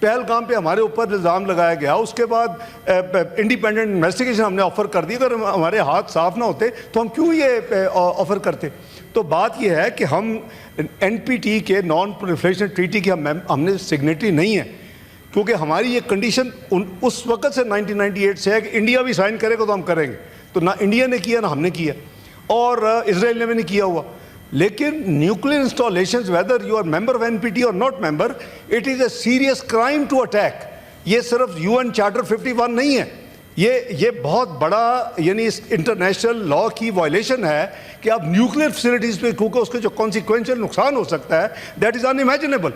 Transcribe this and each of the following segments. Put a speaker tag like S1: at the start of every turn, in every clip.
S1: پہلگام پہ ہمارے اوپر الزام لگایا گیا، اس کے بعد انڈیپینڈنٹ انویسٹیگیشن ہم نے آفر کر دی. اگر ہمارے ہاتھ صاف نہ ہوتے تو ہم کیوں یہ آفر کرتے؟ تو بات یہ ہے کہ ہم NPT کے نان پرولیفریشن ٹریٹی کے ہم نے سگنیٹری نہیں ہیں، کیونکہ ہماری یہ کنڈیشن اس وقت سے 1998 سے ہے کہ انڈیا بھی سائن کرے گا تو ہم کریں گے. تو نہ انڈیا نے کیا نہ ہم نے کیا، اور اسرائیل نے بھی نہیں کیا ہوا. لیکن nuclear installations whether you are member of NPT اور not member, it is a serious crime to attack. یہ صرف UN چارٹر 51 نہیں ہے، یہ بہت بڑا یعنی انٹرنیشنل لا کی وائلیشن ہے کہ آپ نیوکلیر فیسلٹیز پہ، کیونکہ اس کے جو کانسیکوینشل نقصان ہو سکتا ہے دیٹ از انامیجنیبل.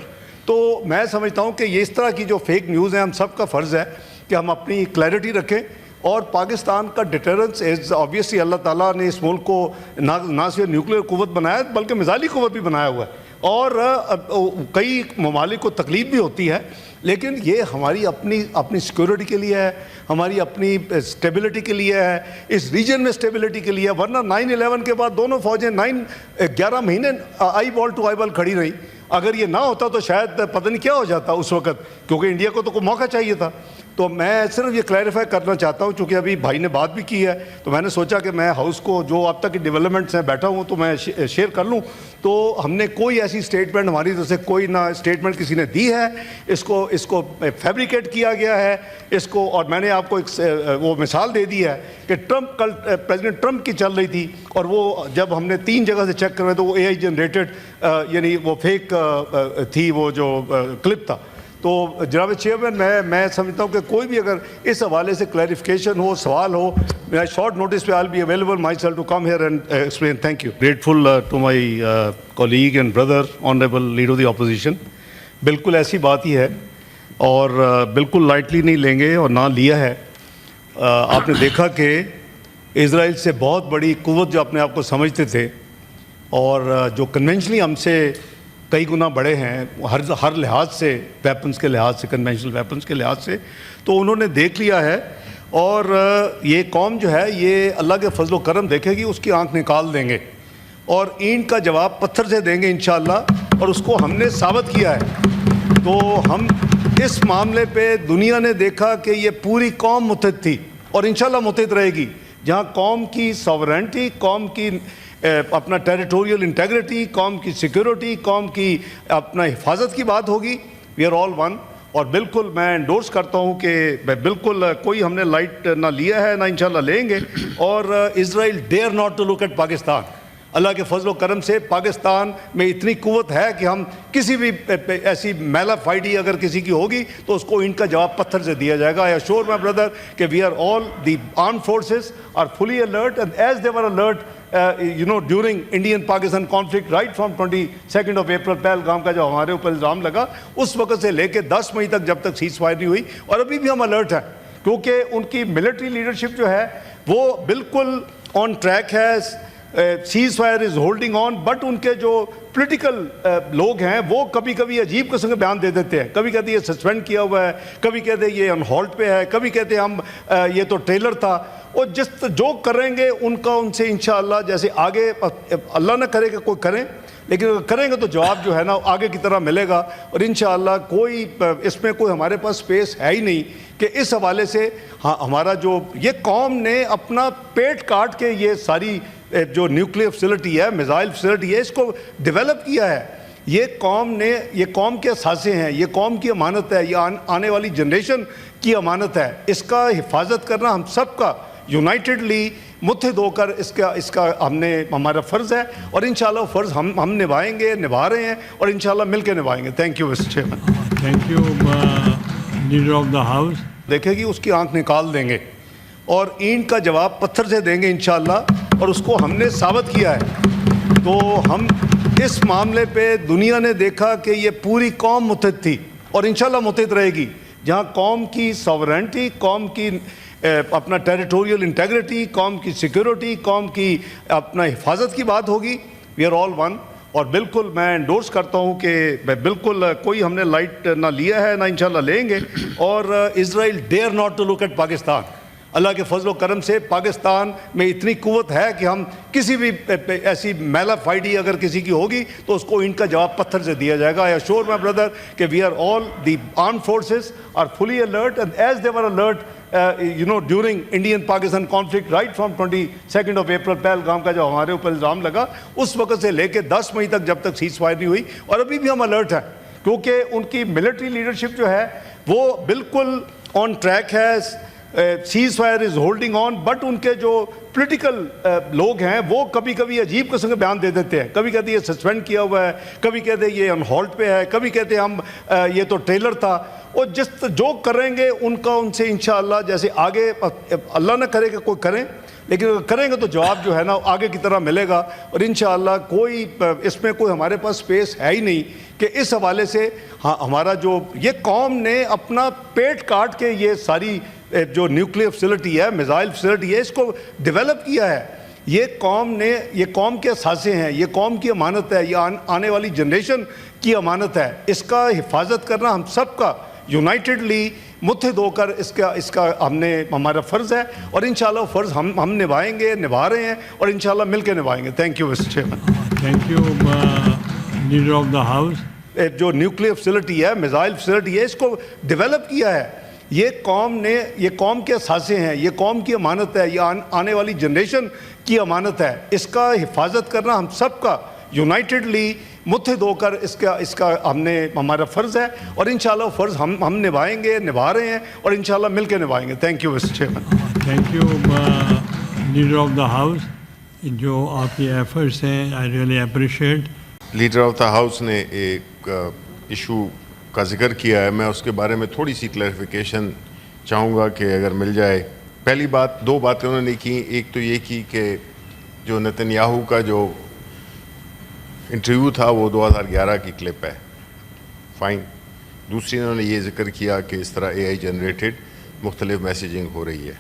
S1: تو میں سمجھتا ہوں کہ یہ اس طرح کی جو فیک نیوز ہیں، ہم سب کا فرض ہے کہ ہم اپنی کلیئرٹی رکھیں. اور پاکستان کا ڈیٹرنس از آبویسلی اللہ تعالیٰ نے اس ملک کو نہ صرف نیوکلیر قوت بنایا بلکہ میزائلی قوت بھی بنایا ہوا ہے، اور کئی ممالک کو تکلیف بھی ہوتی ہے، لیکن یہ ہماری اپنی سیکورٹی کے لیے ہے، ہماری اپنی اسٹیبلٹی کے لیے ہے، اس ریجن میں اسٹیبلٹی کے لیے. ورنہ 9/11 کے بعد دونوں فوجیں 11 مہینے آئی بال ٹو آئی بال کھڑی رہیں. اگر یہ نہ ہوتا تو شاید پتہ نہیں کیا ہو جاتا اس وقت، کیونکہ انڈیا کو تو کوئی موقع چاہیے تھا. تو میں صرف یہ کلیریفائی کرنا چاہتا ہوں، چونکہ ابھی بھائی نے بات بھی کی ہے تو میں نے سوچا کہ میں ہاؤس کو جو اب تک کی ڈیولپمنٹس ہیں بیٹھا ہوں تو میں شیئر کر لوں. تو ہم نے کوئی ایسی اسٹیٹمنٹ ہماری طرف سے کوئی نہ اسٹیٹمنٹ کسی نے دی ہے، اس کو فیبریکیٹ کیا گیا ہے اس کو. اور میں نے آپ کو ایک وہ مثال دے دی ہے کہ ٹرمپ کل پریزیڈنٹ ٹرمپ کی چل رہی تھی، اور وہ جب ہم نے 3 جگہ سے چیک کروائے تو وہ AI جنریٹڈ یعنی وہ فیک تھی وہ جو کلپ تھا. تو جناب چیئرمین میں سمجھتا ہوں کہ کوئی بھی اگر اس حوالے سے کلیریفیکیشن ہو، سوال ہو، میں شارٹ نوٹس پہ I will be available myself to come here and explain. Thank you. Grateful to my colleague and brother honourable leader of the opposition. بالکل ایسی بات ہی ہے اور بالکل لائٹلی نہیں لیں گے اور نہ لیا ہے. آپ نے دیکھا کہ اسرائیل سے بہت بڑی قوت جو اپنے آپ کو سمجھتے تھے اور جو کنونشنلی ہم سے کئی گنا بڑے ہیں ہر لحاظ سے، ویپنز کے لحاظ سے، کنونشنل ویپنز کے لحاظ سے، تو انہوں نے دیکھ لیا ہے. اور یہ قوم جو ہے یہ اللہ کے فضل و کرم دیکھے گی، اس کی آنکھ نکال دیں گے اور اینٹ کا جواب پتھر سے دیں گے انشاءاللہ. اور اس کو ہم نے ثابت کیا ہے. تو ہم اس معاملے پہ دنیا نے دیکھا کہ یہ پوری قوم متحد تھی اور انشاءاللہ متحد رہے گی. جہاں قوم کی ساورینٹی، قوم کی اپنا ٹیریٹوریل انٹیگریٹی، قوم کی سیکیورٹی، قوم کی اپنا حفاظت کی بات ہوگی، وی آر آل ون. اور بالکل میں انڈورس کرتا ہوں کہ بالکل کوئی ہم نے لائٹ نہ لیا ہے نہ انشاءاللہ لیں گے. اور Israel dare not to look at Pakistan. اللہ کے فضل و کرم سے پاکستان میں اتنی قوت ہے کہ ہم کسی بھی ایسی میلا فائٹی اگر کسی کی ہوگی تو اس کو ان کا جواب پتھر سے دیا جائے گا. آئی ایشور مائی بردر کہ we are all the arm forces are fully alert and as they were alert during Indian-Pakistan conflict right from 22nd of April Pahalgam کا جو ہمارے اوپر الزام لگا اس وقت سے لے کے 10 مئی تک جب تک سیز فائر نہیں ہوئی. اور ابھی بھی ہم الرٹ ہیں کیونکہ ان کی ملٹری لیڈرشپ جو ہے وہ بالکل آن ٹریک ہے. Cease fire is holding on, but in کے جو پولیٹیکل لوگ ہیں وہ کبھی کبھی عجیب قسم کے بیان دے دیتے ہیں. کبھی کہتے ہیں یہ سسپینڈ کیا ہوا ہے، کبھی کہتے ہیں یہ آن ہالٹ پہ ہے، کبھی کہتے ہیں ہم یہ تو ٹریلر تھا. اور جو کریں گے ان کا ان سے انشاءاللہ جیسے آگے اللہ نہ کرے کہ کوئی کریں، لیکن اگر کریں گے تو جواب جو ہے نا آگے کی طرح ملے گا. اور انشاءاللہ کوئی اس میں کوئی ہمارے پاس سپیس ہے ہی نہیں کہ اس حوالے سے ہمارا جو یہ قوم نے اپنا پیٹ کاٹ کے یہ ساری جو نیوکلیئر فیسلٹی ہے، میزائل فیسلٹی ہے، اس کو ڈیولپ کیا ہے. یہ قوم کے اثاثے ہیں، یہ قوم کی امانت ہے، یہ آنے والی جنریشن کی امانت ہے. اس کا حفاظت کرنا ہم سب کا یونائٹڈلی متحد ہو کر اس کا ہمارا فرض ہے. اور انشاءاللہ فرض ہم نبھائیں گے، نبھا رہے ہیں اور انشاءاللہ مل کے نبھائیں گے. Thank you mister chairman.
S2: Thank you leader of the house.
S1: دیکھے گی اس کی آنکھ نکال دیں گے اور اینٹ کا جواب پتھر سے دیں گے انشاءاللہ. اور اس کو ہم نے ثابت کیا ہے. تو ہم اس معاملے پہ دنیا نے دیکھا کہ یہ پوری قوم متحد تھی اور انشاءاللہ متحد رہے گی. جہاں قوم کی ساورینٹی، قوم کی اپنا ٹیریٹوریل انٹیگریٹی، قوم کی سیکیورٹی، قوم کی اپنا حفاظت کی بات ہوگی، وی آر آل ون. اور بالکل میں انڈورس کرتا ہوں کہ بالکل کوئی ہم نے لائٹ نہ لیا ہے نہ انشاءاللہ لیں گے. اور Israel dare not to look at Pakistan. اللہ کے فضل و کرم سے پاکستان میں اتنی قوت ہے کہ ہم کسی بھی ایسی میلا فائٹی اگر کسی کی ہوگی تو اس کو ان کا جواب پتھر سے دیا جائے گا. آئی ایشور مائی بردر کہ we are all the arm forces are fully alert and as they were alert during Indian-Pakistan conflict right from 22nd of April Pahalgam کا جو ہمارے اوپر الزام لگا اس وقت سے لے کے 10 مئی تک جب تک سیز فائر نہیں ہوئی, اور ابھی بھی ہم الرٹ ہیں کیونکہ ان کی ملٹری لیڈرشپ جو ہے وہ بالکل آن ٹریک ہے. Cease fire is holding on, but in کے جو پولیٹیکل لوگ ہیں وہ کبھی کبھی عجیب قسم کے بیان دے دیتے ہیں. کبھی کہتے ہیں یہ سسپینڈ کیا ہوا ہے, کبھی کہتے ہیں یہ آن ہالٹ پہ ہے, کبھی کہتے ہیں ہم یہ تو ٹریلر تھا. اور جو کریں گے ان کا ان سے انشاءاللہ جیسے آگے اللہ نہ کرے کہ کوئی کریں, لیکن اگر کریں گے تو جواب جو ہے نا آگے کی طرح ملے گا. اور انشاءاللہ کوئی اس میں کوئی ہمارے پاس سپیس ہے ہی نہیں کہ اس حوالے سے ہمارا جو یہ قوم نے اپنا پیٹ کاٹ کے یہ ساری جو نیوکلیئر فیسلٹی ہے, میزائل فیسلٹی ہے, اس کو ڈیولپ کیا ہے. یہ قوم کے اثاثے ہیں, یہ قوم کی امانت ہے, یہ آنے والی جنریشن کی امانت ہے. اس کا حفاظت کرنا ہم سب کا یونائٹڈلی متحد ہو کر اس کا ہمارا فرض ہے, اور انشاءاللہ فرض ہم نبھائیں گے, نبھا رہے ہیں, اور انشاءاللہ مل کے نبھائیں گے. Thank you mister chairman.
S2: Thank you, Leader of the House.
S1: جو نیوکلیئر فیسلٹی ہے, میزائل فیسلٹی ہے, اس کو ڈیولپ کیا ہے. یہ قوم کے اثاثے ہیں, یہ قوم کی امانت ہے, یہ آنے والی جنریشن کی امانت ہے. اس کا حفاظت کرنا ہم سب کا یونائٹڈلی متحد ہو کر اس کا ہمارا فرض ہے, اور انشاءاللہ فرض ہم نبھائیں گے, نبھا رہے ہیں, اور انشاءاللہ مل کے نبھائیں گے. Thank you mister chairman.
S2: Thank you, Leader of the House. جو آپ کی ایفرٹس ہیں I really appreciate.
S3: Leader of the house نے ایک ایشو کا ذکر کیا ہے, میں اس کے بارے میں تھوڑی سی کلیریفیکیشن چاہوں گا کہ اگر مل جائے. پہلی بات, 2 باتیں انہوں نے کی. ایک تو یہ کی کہ جو نتن-یاہو کا جو انٹرویو تھا وہ 2011 کی کلپ ہے, فائن. دوسری انہوں نے یہ ذکر کیا کہ اس طرح AI جنریٹڈ مختلف میسیجنگ ہو رہی ہے.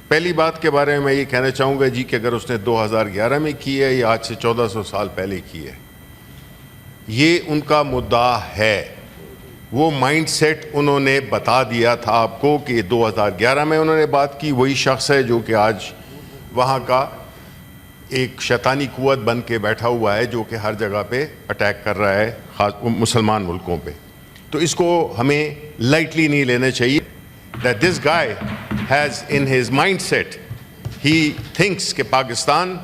S3: پہلی بات کے بارے میں یہ کہنا چاہوں گا جی کہ اگر اس نے 2011 میں کی ہے یا آج سے 1400 سال پہلے کی ہے, یہ ان کا مدعا ہے. وہ مائنڈ سیٹ انہوں نے بتا دیا تھا آپ کو کہ 2011 میں انہوں نے بات کی, وہی شخص ہے جو کہ آج وہاں کا ایک شیطانی قوت بن کے بیٹھا ہوا ہے جو کہ ہر جگہ پہ اٹیک کر رہا ہے, خاص مسلمان ملکوں پہ. تو اس کو ہمیں لائٹلی نہیں لینا چاہیے. that this guy has in his mindset, he thinks کہ پاکستان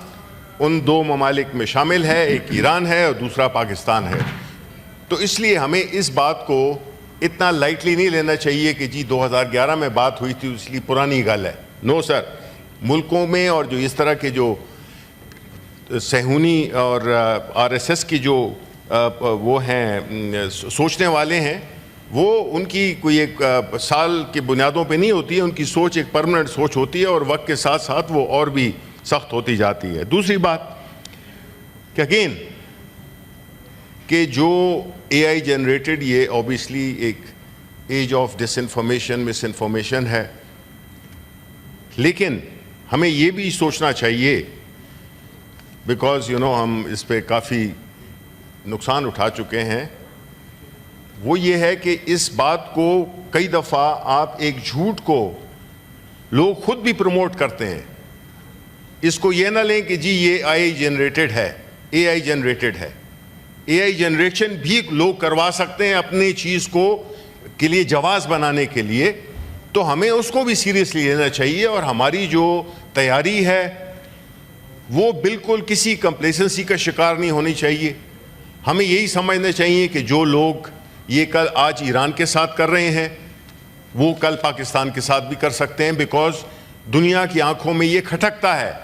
S3: ان 2 ممالک میں شامل ہے, ایک ایران ہے اور دوسرا پاکستان ہے. تو اس لیے ہمیں اس بات کو اتنا لائٹلی نہیں لینا چاہیے کہ جی 2011 میں بات ہوئی تھی اس لیے پرانی گل ہے. نو سر, ملکوں میں اور جو اس طرح کے جو صہیونی اور RSS کی جو وہ ہیں سوچنے والے ہیں, وہ ان کی کوئی ایک سال کی بنیادوں پہ نہیں ہوتی ہے, ان کی سوچ ایک پرمننٹ سوچ ہوتی ہے, اور وقت کے ساتھ ساتھ وہ اور بھی سخت ہوتی جاتی ہے. دوسری بات کہ اگین کہ جو AI جنریٹڈ, یہ اوبیسلی ایک age of disinformation, misinformation ہے, لیکن ہمیں یہ بھی سوچنا چاہیے بیکاز ہم اس پہ کافی نقصان اٹھا چکے ہیں. وہ یہ ہے کہ اس بات کو کئی دفعہ آپ ایک جھوٹ کو لوگ خود بھی پروموٹ کرتے ہیں. اس کو یہ نہ لیں کہ جی یہ AI جنریٹڈ ہے, AI جنریٹڈ ہے. AI جنریشن بھی لوگ کروا سکتے ہیں اپنی چیز کو کے لیے جواز بنانے کے لیے, تو ہمیں اس کو بھی سیریسلی لینا چاہیے. اور ہماری جو تیاری ہے وہ بالکل کسی کمپلیسنسی کا شکار نہیں ہونی چاہیے. ہمیں یہی سمجھنا چاہیے کہ جو لوگ یہ کل آج ایران کے ساتھ کر رہے ہیں وہ کل پاکستان کے ساتھ بھی کر سکتے ہیں, بیکاز دنیا کی آنکھوں میں یہ کھٹکتا ہے